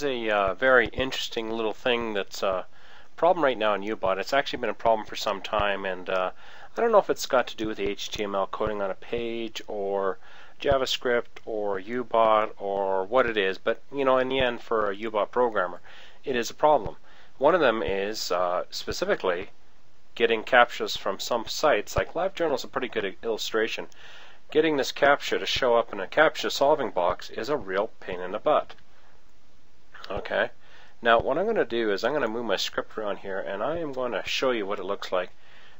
is a very interesting little thing that's a problem right now in Ubot. It's actually been a problem for some time, and I don't know if it's got to do with the HTML coding on a page or JavaScript or Ubot or what it is, but you know, in the end, for a Ubot programmer, it is a problem. One of them is specifically getting captchas from some sites. Like LiveJournal is a pretty good illustration. Getting this captcha to show up in a captcha solving box is a real pain in the butt. Okay, now what I'm going to do is I'm going to move my script around here, and I am going to show you what it looks like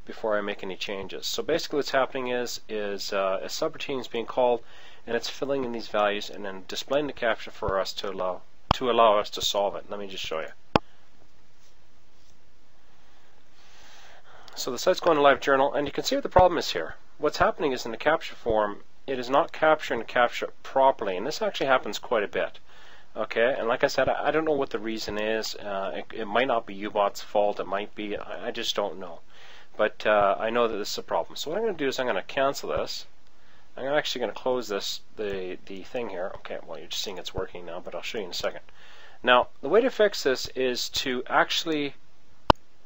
before I make any changes. So basically what's happening is a subroutine is being called, and it's filling in these values and then displaying the captcha for us to allow us to solve it. Let me just show you. So the site's going to LiveJournal, and you can see what the problem is here. What's happening is in the captcha form, it is not capturing the captcha properly, and this actually happens quite a bit. Okay, and like I said, I don't know what the reason is. It might not be Ubot's fault. It might be, I just don't know. But I know that this is a problem. So what I'm going to do is I'm going to cancel this. I'm actually going to close this, the thing here. Okay, well, you're just seeing it's working now, but I'll show you in a second. Now, the way to fix this is to actually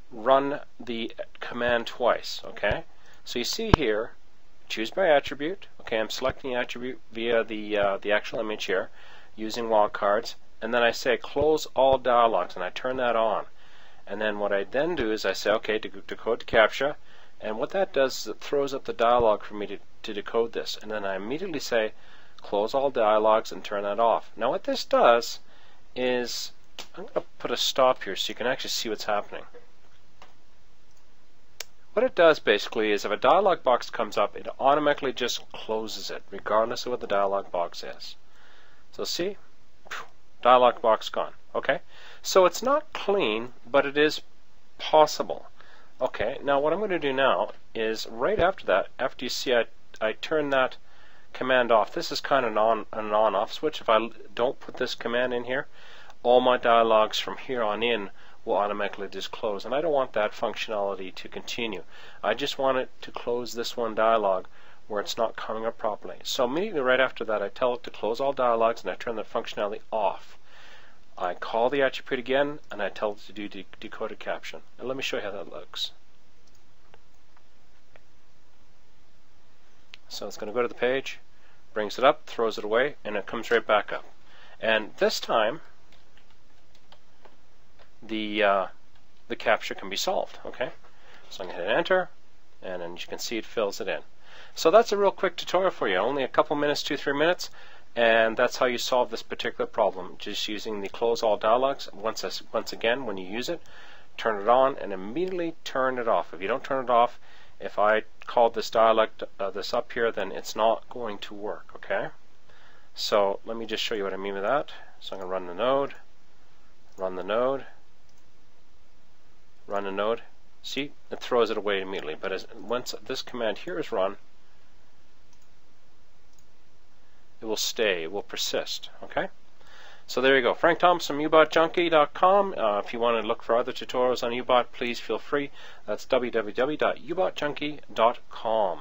run the command twice. Okay, so you see here, choose by attribute. Okay, I'm selecting the attribute via the actual image here, using wildcards, and then I say close all dialogues, and I turn that on. And then what I then do is I say, okay, decode the captcha, and what that does is it throws up the dialog for me to decode this, and then I immediately say close all dialogues and turn that off. Now what this does is, I'm going to put a stop here so you can actually see what's happening. What it does basically is if a dialog box comes up, it automatically just closes it regardless of what the dialog box is. So see, dialog box gone. Okay, so it's not clean, but it is possible. Okay, now what I'm going to do now is right after that, after you see I turn that command off. This is kind of an on-off switch. If I don't put this command in here, all my dialogues from here on in will automatically just close, and I don't want that functionality to continue. I just want it to close this one dialog where it's not coming up properly. So immediately right after that, I tell it to close all dialogues, and I turn that functionality off. I call the attribute again, and I tell it to do decoded caption. And let me show you how that looks. So it's going to go to the page, brings it up, throws it away, and it comes right back up. And this time, the captcha can be solved. Okay, so I'm going to hit enter, and then you can see it fills it in. So that's a real quick tutorial for you, only a couple minutes, 2-3 minutes, and that's how you solve this particular problem, just using the close all dialogues. Once again, when you use it, turn it on and immediately turn it off. If you don't turn it off, if I called this dialog this up here, then it's not going to work. Okay, so let me just show you what I mean with that. So I'm going to run the node, run the node, run the node. See, it throws it away immediately, but once this command here is run, it will stay, it will persist. Okay, so there you go. Frank Thompson from ubotjunkie.com. If you want to look for other tutorials on Ubot, please feel free. That's www.ubotjunkie.com.